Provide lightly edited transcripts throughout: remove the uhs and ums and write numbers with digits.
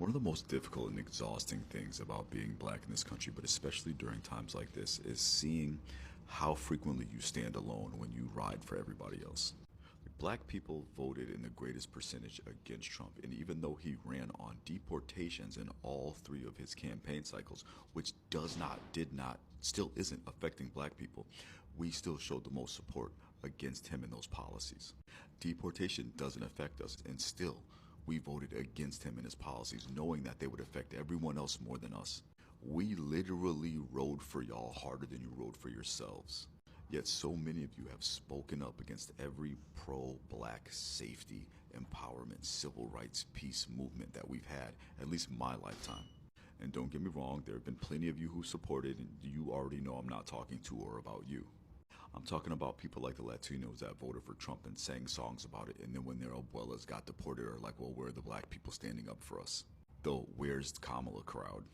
One of the most difficult and exhausting things about being black in this country, but especially during times like this, is seeing how frequently you stand alone when you ride for everybody else. Black people voted in the greatest percentage against Trump, and even though he ran on deportations in all three of his campaign cycles, which did not, still isn't affecting black people, we still showed the most support against him and those policies. Deportation doesn't affect us, and still, we voted against him and his policies, knowing that they would affect everyone else more than us. We literally rode for y'all harder than you rode for yourselves. Yet so many of you have spoken up against every pro-black safety, empowerment, civil rights, peace movement that we've had, at least my lifetime. And don't get me wrong, there have been plenty of you who supported, and you already know I'm not talking to or about you. I'm talking about people like the Latinos that voted for Trump and sang songs about it, and then when their abuelas got deported are like, well, where are the black people standing up for us? Though, where's the Kamala crowd?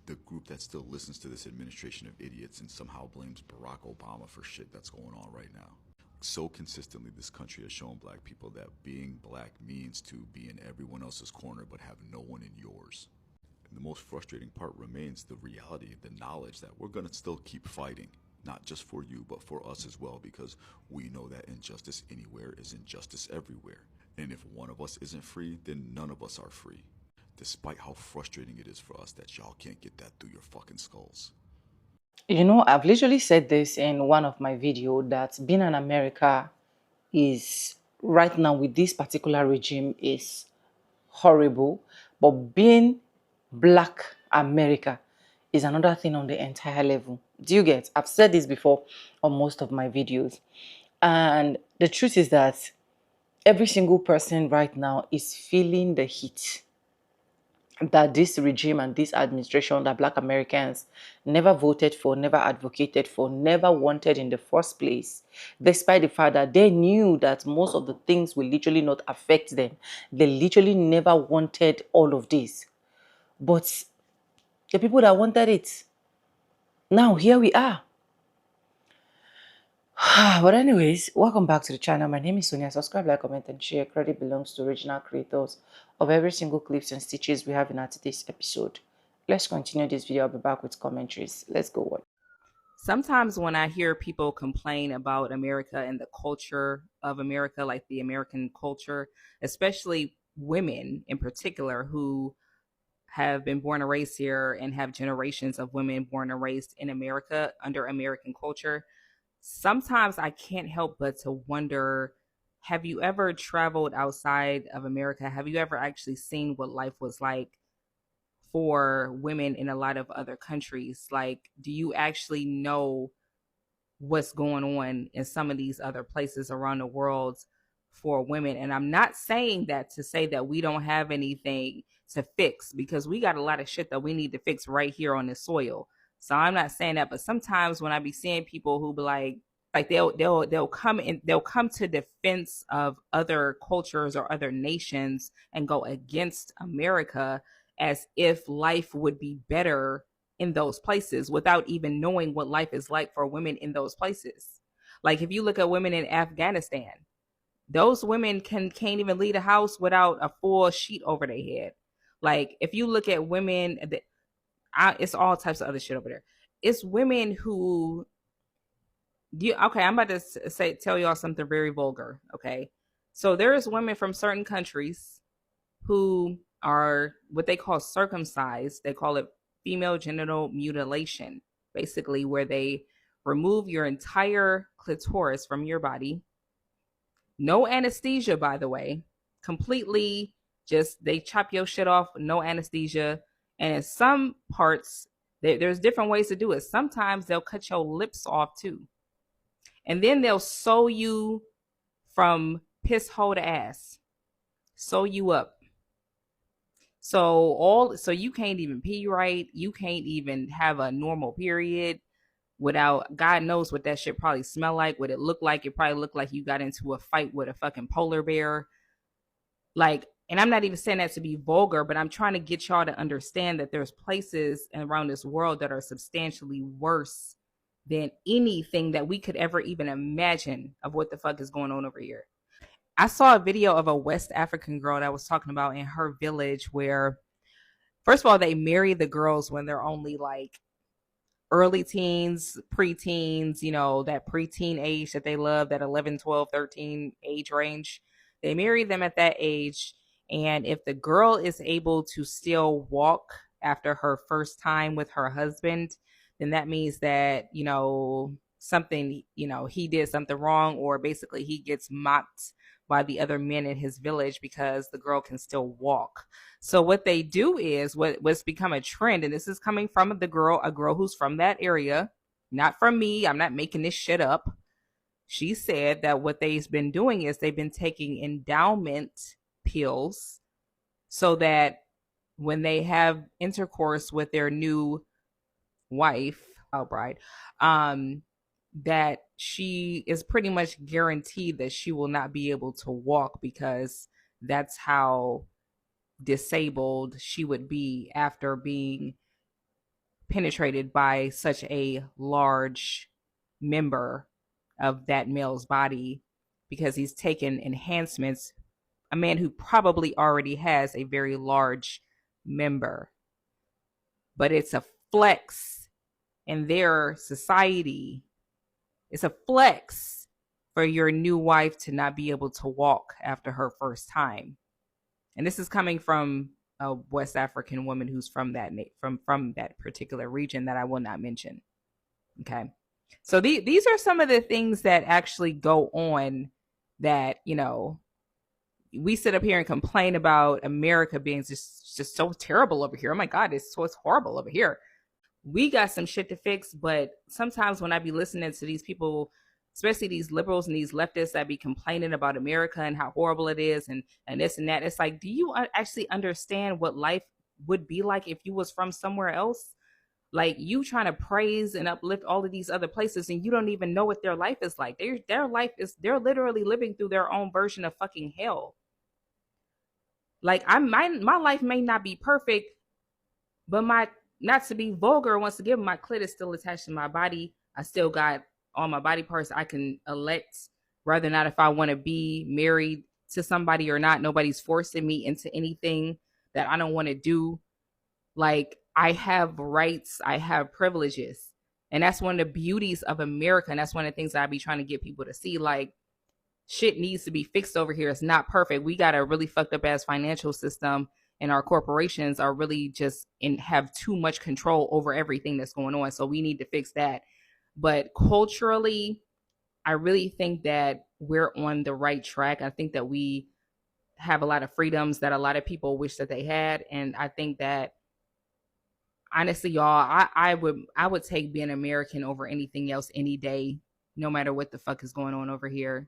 The group that still listens to this administration of idiots and somehow blames Barack Obama for shit that's going on right now. So consistently, this country has shown black people that being black means to be in everyone else's corner but have no one in yours. And the most frustrating part remains the reality, the knowledge that we're going to still keep fighting. Not just for you, but for us as well, because we know that injustice anywhere is injustice everywhere. And if one of us isn't free, then none of us are free. Despite how frustrating it is for us that y'all can't get that through your fucking skulls. You know, I've literally said this in one of my videos that being an America is right now with this particular regime is horrible, but being black America is another thing on the entire level. Do you get? I've said this before on most of my videos. And the truth is that every single person right now is feeling the heat that this regime and this administration that black Americans never voted for, never advocated for, never wanted in the first place, despite the fact that they knew that most of the things will literally not affect them. They literally never wanted all of this. But the people that wanted it, now here we are. But anyways, welcome back to the channel. My name is Sonia. Subscribe, like, comment, and share. Credit belongs to original creators of every single clips and stitches we have in our today's episode. Let's continue this video. I'll be back with commentaries. Let's go on. Sometimes when I hear people complain about America and the culture of America, like the American culture, especially women in particular who have been born and raised here and have generations of women born and raised in America under American culture, sometimes I can't help but to wonder, have you ever traveled outside of America? Have you ever actually seen what life was like for women in a lot of other countries? Like, do you actually know what's going on in some of these other places around the world for women? And I'm not saying that to say that we don't have anything to fix, because we got a lot of shit that we need to fix right here on this soil. So I'm not saying that, but sometimes when I be seeing people who be like they'll come to defense of other cultures or other nations and go against America as if life would be better in those places without even knowing what life is like for women in those places. Like if you look at women in Afghanistan, those women can't even leave the house without a full sheet over their head. Like if you look at women, it's all types of other shit over there. It's women who okay, I'm about to tell y'all something very vulgar. Okay, so there's women from certain countries who are what they call circumcised. They call it female genital mutilation, basically, where they remove your entire clitoris from your body. No anesthesia, by the way, completely just they chop your shit off, no anesthesia. And in some parts, there's different ways to do it. Sometimes they'll cut your lips off too. And then they'll sew you from piss hole to ass, sew you up. So you can't even pee right. You can't even have a normal period without, God knows what that shit probably smell like, what it look like. It probably looked like you got into a fight with a fucking polar bear. Like, and I'm not even saying that to be vulgar, but I'm trying to get y'all to understand that there's places around this world that are substantially worse than anything that we could ever even imagine of what the fuck is going on over here. I saw a video of a West African girl that was talking about in her village where First of all, they marry the girls when they're only like early teens, preteens, that preteen age that they love, that 11, 12, 13 age range. They marry them at that age. And if the girl is able to still walk after her first time with her husband, then that means that, something, he did something wrong, or basically he gets mocked by the other men in his village because the girl can still walk. So what they do is what's become a trend, and this is coming from a girl who's from that area, not from me. I'm not making this shit up. She said that what they've been doing is they've been taking endowment pills so that when they have intercourse with their new wife, bride, that she is pretty much guaranteed that she will not be able to walk, because that's how disabled she would be after being penetrated by such a large member of that male's body, because he's taken enhancements, a man who probably already has a very large member. But it's a flex in their society. It's a flex for your new wife to not be able to walk after her first time. And this is coming from a West African woman who's from that particular region that I will not mention. Okay. So these are some of the things that actually go on that, we sit up here and complain about America being just so terrible over here. Oh my God, it's horrible over here. We got some shit to fix, but sometimes when I be listening to these people, especially these liberals and these leftists that be complaining about America and how horrible it is and this and that, it's like, do you actually understand what life would be like if you was from somewhere else? Like, you trying to praise and uplift all of these other places, and you don't even know what their life is like. They're literally living through their own version of fucking hell. Like, my life may not be perfect, but not to be vulgar, once again, my clit is still attached to my body. I still got all my body parts. I can elect whether or not if I want to be married to somebody or not. Nobody's forcing me into anything that I don't want to do. Like, I have rights, I have privileges. And that's one of the beauties of America. And that's one of the things that I be trying to get people to see. Like, shit needs to be fixed over here. It's not perfect. We got a really fucked up ass financial system, and our corporations are really just have too much control over everything that's going on. So we need to fix that. But culturally, I really think that we're on the right track. I think that we have a lot of freedoms that a lot of people wish that they had. And I think that, honestly, y'all, I would take being American over anything else any day, no matter what the fuck is going on over here.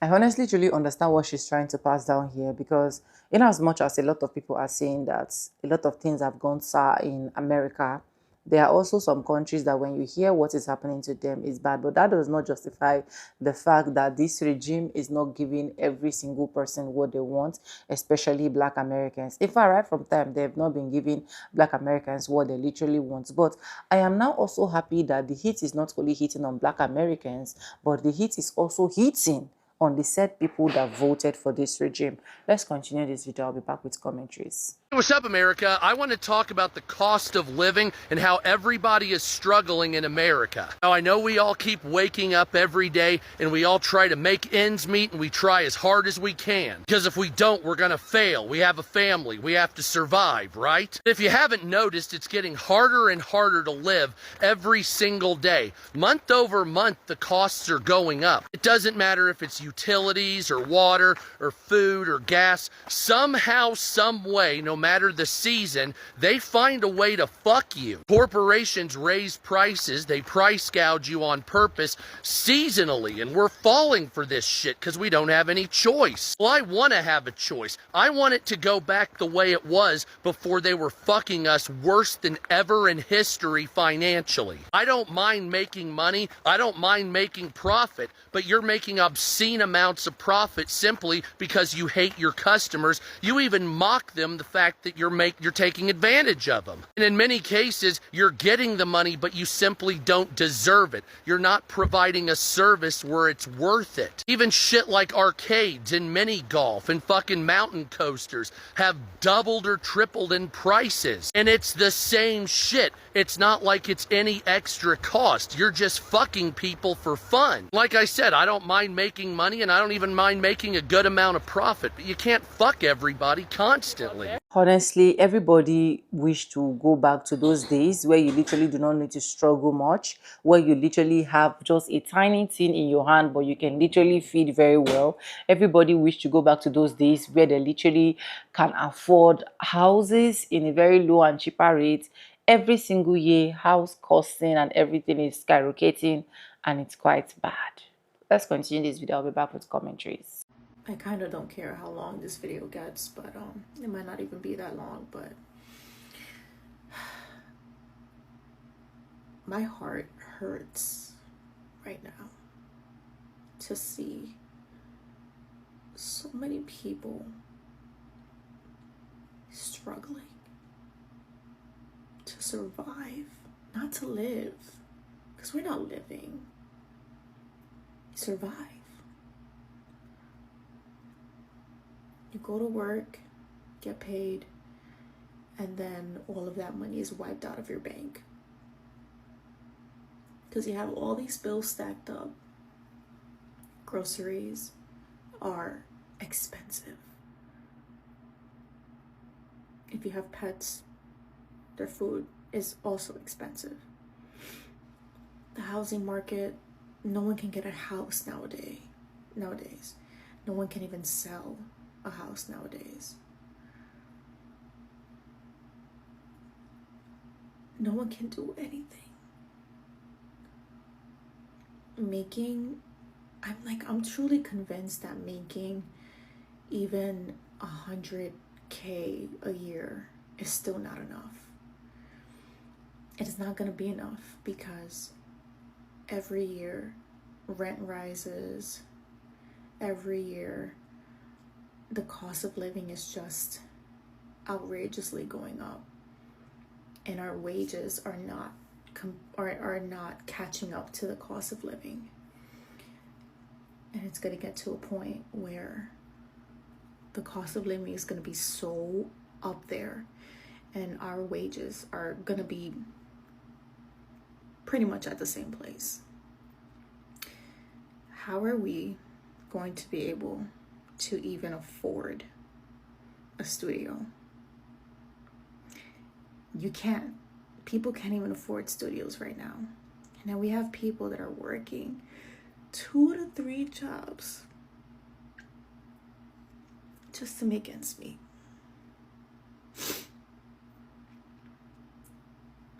I honestly truly understand what she's trying to pass down here, because in as much as a lot of people are saying that a lot of things have gone sour in America, there are also some countries that when you hear what is happening to them is bad. But that does not justify the fact that this regime is not giving every single person what they want, especially Black Americans. If I right from time, they have not been giving Black Americans what they literally want. But I am now also happy that the heat is not only hitting on Black Americans, but the heat is also hitting on the said people that voted for this regime. Let's continue this video. I'll be back with commentaries. What's up, America? I want to talk about the cost of living and how everybody is struggling in America. Now, I know we all keep waking up every day and we all try to make ends meet, and we try as hard as we can. Because if we don't, we're going to fail. We have a family. We have to survive, right? If you haven't noticed, it's getting harder and harder to live every single day. Month over month, the costs are going up. It doesn't matter if it's utilities or water or food or gas. Somehow, some way, no matter the season, they find a way to fuck you. Corporations raise prices. They price gouge you on purpose seasonally, and we're falling for this shit because we don't have any choice. Well, I want to have a choice. I want it to go back the way it was before they were fucking us worse than ever in history financially. I don't mind making money. I don't mind making profit, but you're making obscene amounts of profit simply because you hate your customers. You even mock them the fact that you're taking advantage of them. And in many cases, you're getting the money, but you simply don't deserve it. You're not providing a service where it's worth it. Even shit like arcades and mini golf and fucking mountain coasters have doubled or tripled in prices. And it's the same shit. It's not like it's any extra cost. You're just fucking people for fun. Like I said, I don't mind making money, and I don't even mind making a good amount of profit, but you can't fuck everybody constantly. Honestly, everybody wish to go back to those days where you literally do not need to struggle much, where you literally have just a tiny thing in your hand, but you can literally feed very well. Everybody wish to go back to those days where they literally can afford houses in a very low and cheaper rate. Every single year, house costing and everything is skyrocketing, and it's quite bad. Let's continue this video. I'll be back with commentaries. I kind of don't care how long this video gets, but it might not even be that long, but my heart hurts right now to see so many people struggling to survive, not to live, because we're not living. Survive. You go to work, get paid, and then all of that money is wiped out of your bank. Because you have all these bills stacked up. Groceries are expensive. If you have pets, their food is also expensive. The housing market, no one can get a house nowadays. No one can even sell a house nowadays. No one can do anything. I'm truly convinced that making even 100K a year is still not enough. It is not going to be enough because every year rent rises. Every year the cost of living is just outrageously going up, and our wages are not catching up to the cost of living. And it's going to get to a point where the cost of living is going to be so up there, and our wages are going to be pretty much at the same place. How are we going to be able to even afford a studio? You can't. People can't even afford studios right now. Now we have people that are working 2 to 3 jobs just to make ends meet.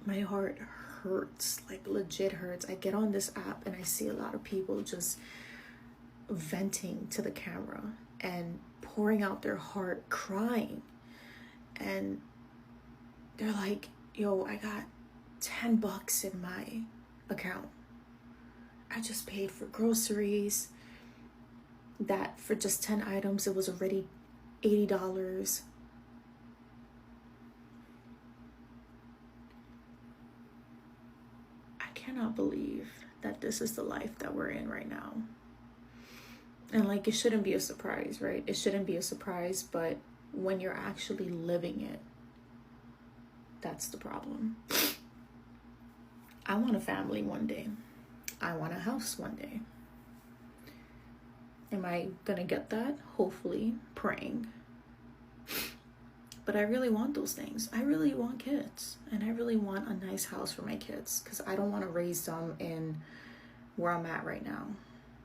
My heart hurts, like legit hurts. I get on this app and I see a lot of people just venting to the camera and pouring out their heart, crying, and they're like, yo, I got $10 in my account. I just paid for groceries. That for just 10 items, it was already $80. I cannot believe that this is the life that we're in right now. And like, it shouldn't be a surprise, right? It shouldn't be a surprise, but when you're actually living it, that's the problem. I want a family one day. I want a house one day. Am I gonna get that? Hopefully, praying. But I really want those things. I really want kids, and I really want a nice house for my kids, because I don't want to raise them in where I'm at right now.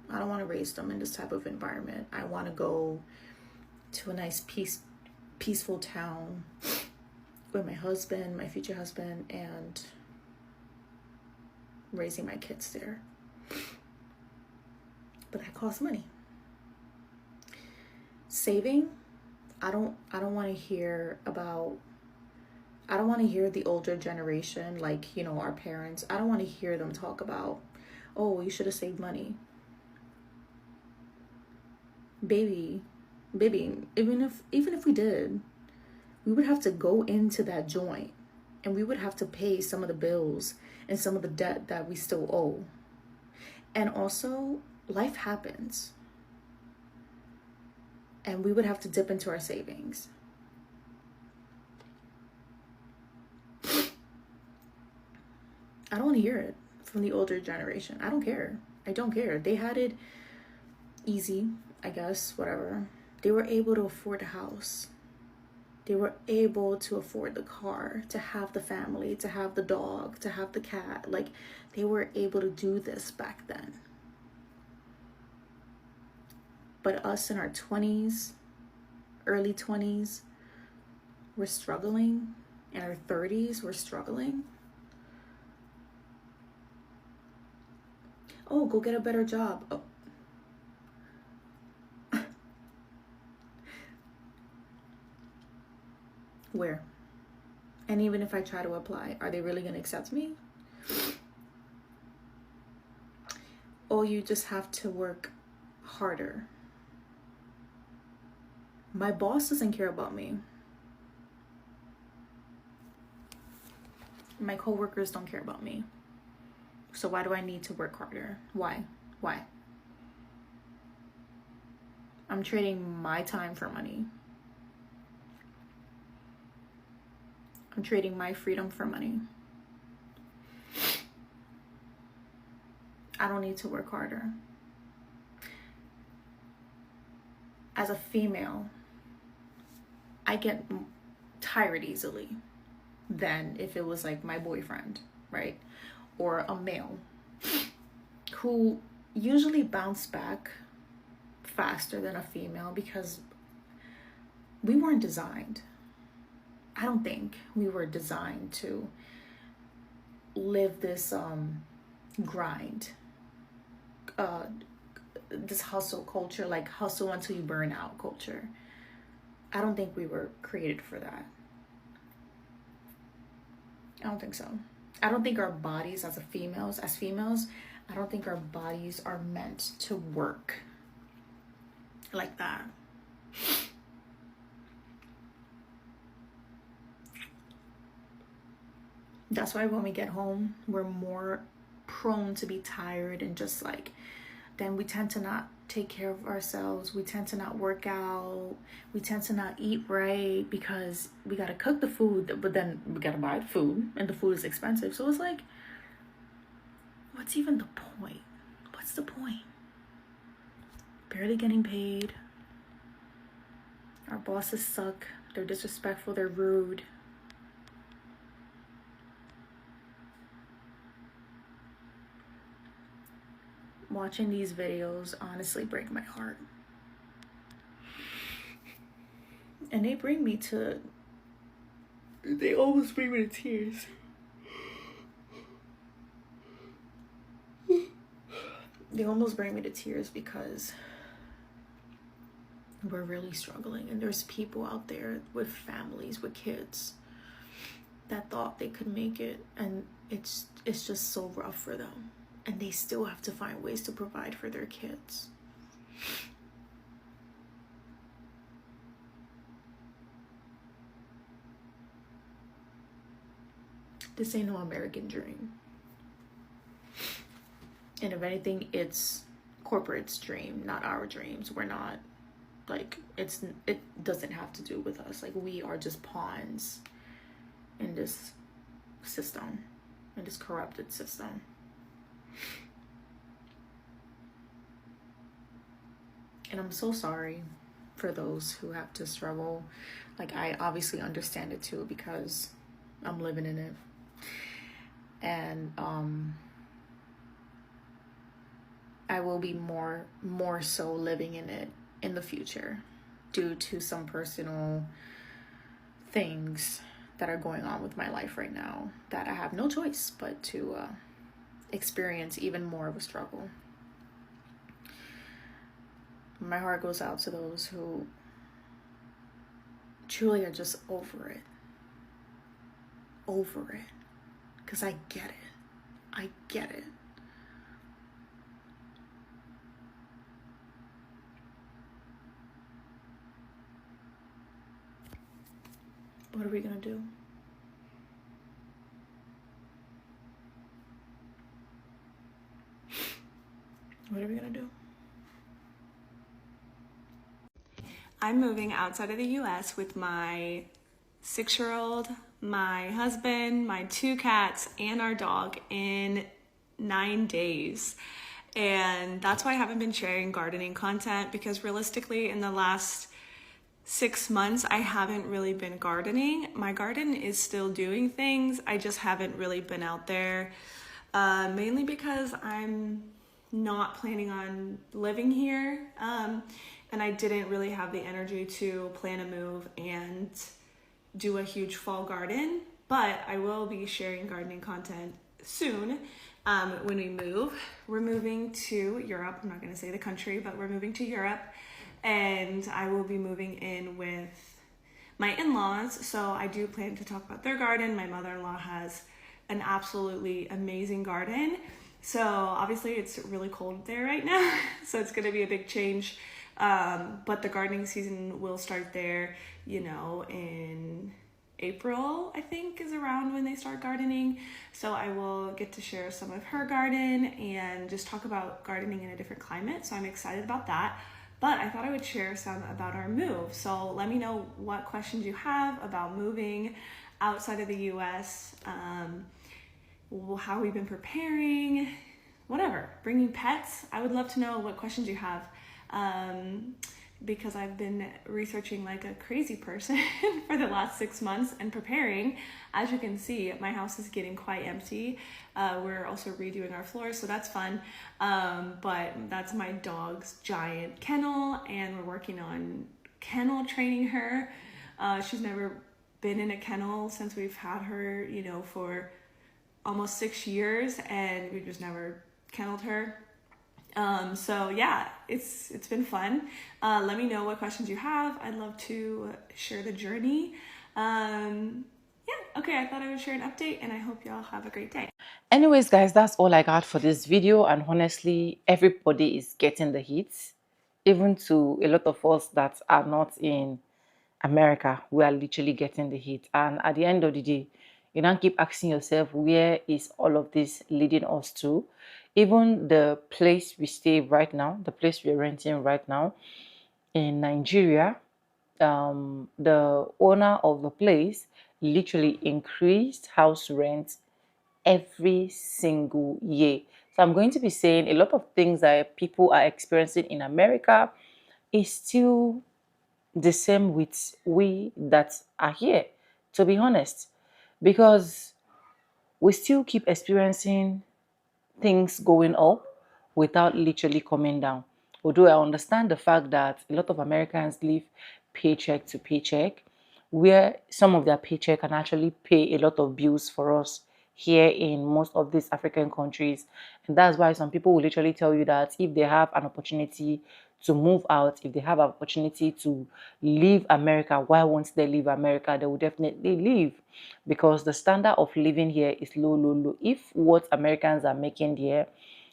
I don't want to raise them in this type of environment. I want to go to a nice peaceful town with my husband, my future husband, and raising my kids there. But that costs money. Saving, I don't want to hear the older generation, like, you know, our parents. I don't want to hear them talk about, oh, you should have saved money. baby, even if we did, we would have to go into that joint and we would have to pay some of the bills and some of the debt that we still owe. And also, life happens. And we would have to dip into our savings. I don't want to hear it from the older generation. I don't care. I don't care. They had it easy, I guess, whatever. They were able to afford a house. They were able to afford the car, to have the family, to have the dog, to have the cat. Like, they were able to do this back then. But us in our 20s, early 20s, we're struggling. In our 30s, we're struggling. Oh, go get a better job. Oh. Where? And even if I try to apply, are they really going to accept me? Oh, you just have to work harder. My boss doesn't care about me. My coworkers don't care about me. So why do I need to work harder? Why? I'm trading my time for money. I'm trading my freedom for money. I don't need to work harder. As a female, I get tired easily than if it was like my boyfriend, right? Or a male who usually bounce back faster than a female because we weren't designed. I don't think we were designed to live this grind, this hustle culture, like hustle until you burn out culture. I don't think we were created for that. I don't think so. I don't think our bodies as females, I don't think our bodies are meant to work like that. That's why when we get home, we're more prone to be tired and just like, then we tend to not take care of ourselves. We tend to not work out. We tend to not eat right because we got to cook the food, but then we got to buy the food and the food is expensive. So it's like, what's even the point? What's the point? Barely getting paid. Our bosses suck. They're disrespectful. They're rude. Watching these videos honestly break my heart. And they almost bring me to tears. They almost bring me to tears because we're really struggling. And there's people out there with families, with kids that thought they could make it. And it's just so rough for them. And they still have to find ways to provide for their kids. This ain't no American dream. And if anything, it's corporate's dream, not our dreams. We're not, like, it doesn't have to do with us. Like, we are just pawns in this system, in this corrupted system. And I'm so sorry for those who have to struggle. Like, I obviously understand it too because I'm living in it. And I will be more so living in it in the future due to some personal things that are going on with my life right now that I have no choice but to experience even more of a struggle. My heart goes out to those who truly are just over it. Over it. Because I get it. I get it. What are we gonna do? What are we gonna do? I'm moving outside of the US with my 6-year-old, my husband, my 2 cats, and our dog in 9 days. And that's why I haven't been sharing gardening content, because realistically, in the last 6 months, I haven't really been gardening. My garden is still doing things. I just haven't really been out there, mainly because I'm not planning on living here. And I didn't really have the energy to plan a move and do a huge fall garden, but I will be sharing gardening content soon. When we move, we're moving to Europe. I'm not going to say the country, but we're moving to Europe, and I will be moving in with my in-laws. So I do plan to talk about their garden. My mother-in-law has an absolutely amazing garden. So obviously it's really cold there right now, so it's going to be a big change. But the gardening season will start there, you know, in April, I think, is around when they start gardening. So I will get to share some of her garden and just talk about gardening in a different climate. So I'm excited about that. But I thought I would share some about our move. So let me know what questions you have about moving outside of the US, how we've been preparing, whatever, bringing pets. I would love to know what questions you have. Because I've been researching like a crazy person for the last 6 months and preparing. As you can see, my house is getting quite empty. We're also redoing our floors, so that's fun. But that's my dog's giant kennel, and we're working on kennel training her. She's never been in a kennel since we've had her, you know, for almost 6 years, and we just never kenneled her. So yeah, it's been fun. Let me know what questions you have. I'd love to share the journey. Yeah, okay, I thought I would share an update, and I hope y'all have a great day. Anyways, guys, that's all I got for this video. And honestly, everybody is getting the heat. Even to a lot of us that are not in America, we are literally getting the heat. And at the end of the day, you don't keep asking yourself, where is all of this leading us to? Even the place we stay right now, the place we're renting right now in Nigeria, the owner of the place literally increased house rent every single year. So I'm going to be saying a lot of things that people are experiencing in America is still the same with we that are here, to be honest, because we still keep experiencing things going up without literally coming down. Although I understand the fact that a lot of Americans live paycheck to paycheck, where some of their paycheck can actually pay a lot of bills for us here in most of these African countries. And that's why some people will literally tell you that if they have an opportunity to move out, if they have an opportunity to leave America, why won't they leave America? They will definitely leave, because the standard of living here is low, low, low. If what Americans are making here,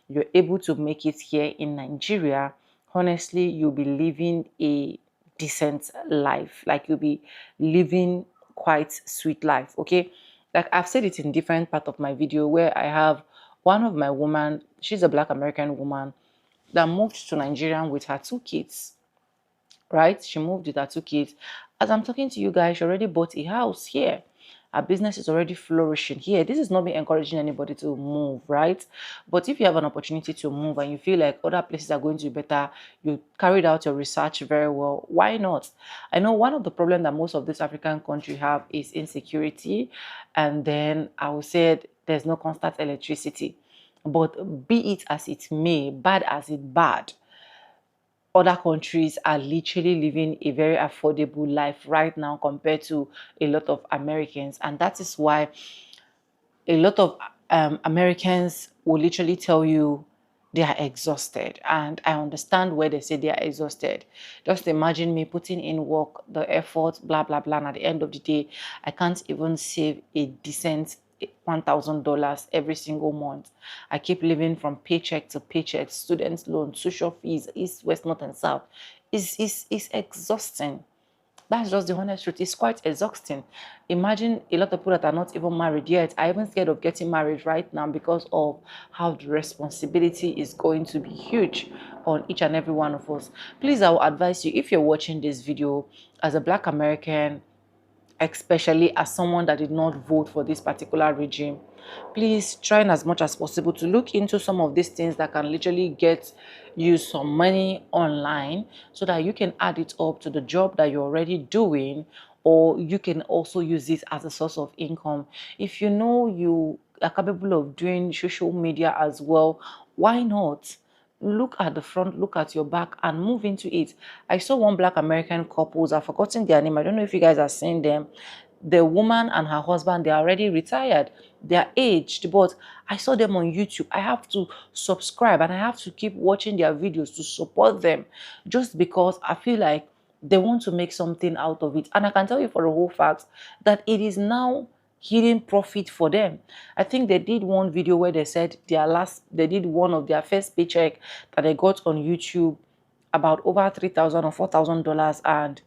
you're able to make it here in Nigeria, honestly, you'll be living a decent life. Like, you'll be living quite sweet life, okay? Like, I've said it in different part of my video, where I have one of my woman, she's a Black American woman that moved to Nigeria with her 2 kids, right? She moved with her 2 kids. As I'm talking to you guys, she already bought a house here. Her business is already flourishing here. This is not me encouraging anybody to move, right? But if you have an opportunity to move and you feel like other places are going to be better, you carried out your research very well, why not? I know one of the problems that most of these African countries have is insecurity, and then I would say there's no constant electricity. But be it as it may, bad as it bad, other countries are literally living a very affordable life right now compared to a lot of Americans. And that is why a lot of Americans will literally tell you they are exhausted. And I understand where they say they are exhausted. Just imagine me putting in work, the effort, blah, blah, blah. And at the end of the day, I can't even save a decent $1,000 every single month. I keep living from paycheck to paycheck, student loans, social fees, east, west, north, and south. It's exhausting. That's just the honest truth. It's quite exhausting. Imagine a lot of people that are not even married yet are even scared of getting married right now because of how the responsibility is going to be huge on each and every one of us. Please, I will advise you, if you're watching this video as a Black American, especially as someone that did not vote for this particular regime, please try as much as possible to look into some of these things that can literally get you some money online so that you can add it up to the job that you're already doing, or you can also use this as a source of income. If you know you are capable of doing social media as well, why not? Look at the front, look at your back, and move into it. I saw one Black American couples, I've forgotten their name, I don't know if you guys are seeing them. The woman and her husband, they're already retired, they're aged, but I saw them on YouTube. I have to subscribe and I have to keep watching their videos to support them, just because I feel like they want to make something out of it. And I can tell you for a whole fact that it is now hidden profit for them. I think they did one video where they said they did one of their first paycheck that they got on YouTube, about over $3,000 or $4,000, and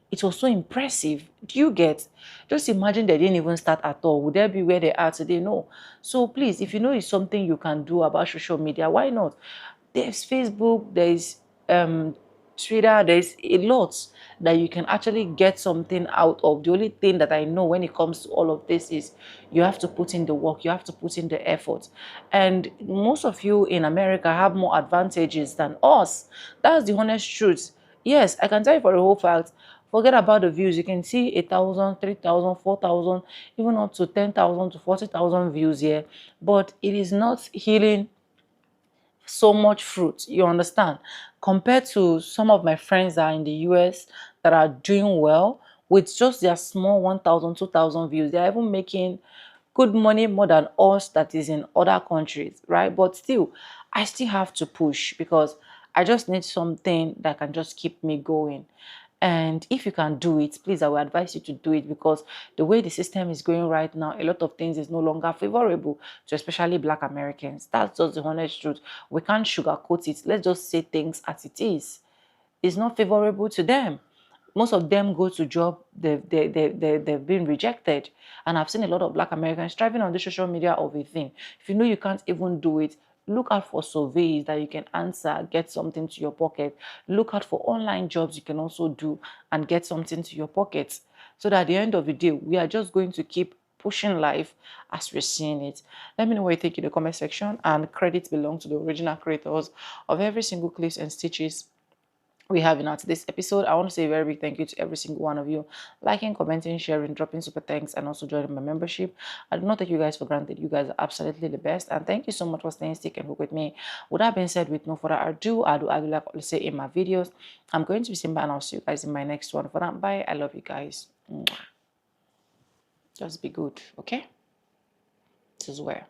it was so impressive. Do you get? Just imagine they didn't even start at all. Would they be where they are today? No. So please, if you know it's something you can do about social media, why not? There's Facebook, there's Twitter, there's a lot that you can actually get something out of. The only thing that I know when it comes to all of this is you have to put in the work, you have to put in the effort. And most of you in America have more advantages than us. That's the honest truth. Yes, I can tell you for a whole fact, forget about the views. You can see 1,000, 3,000, 4,000, even up to 10,000 to 40,000 views here. But it is not healing so much fruit, you understand, compared to some of my friends that are in the US that are doing well with just their small 1,000, 2,000 views. They're even making good money more than us that is in other countries, right? But still, I still have to push because I just need something that can just keep me going. And if you can do it, please, I will advise you to do it, because the way the system is going right now, a lot of things is no longer favorable to especially Black Americans. That's just the honest truth. We can't sugarcoat it. Let's just say things as it is. It's not favorable to them. Most of them go to job, they've been rejected. And I've seen a lot of Black Americans striving on the social media of a thing. If you know you can't even do it, look out for surveys that you can answer, get something to your pocket. Look out for online jobs you can also do and get something to your pocket. So that at the end of the day, we are just going to keep pushing life as we're seeing it. Let me know what you think in the comment section, and credit belongs to the original creators of every single clips and stitches we have in our today's episode. I want to say a very big thank you to every single one of you liking, commenting, sharing, dropping super thanks, and also joining my membership. I do not take you guys for granted. You guys are absolutely the best, and thank you so much for staying stick and hook with me. With that being said, with no further ado, I do like I say in my videos, I'm going to be Simba, and I'll see you guys in my next one. For that, bye. I love you guys. Just be good, okay? This is where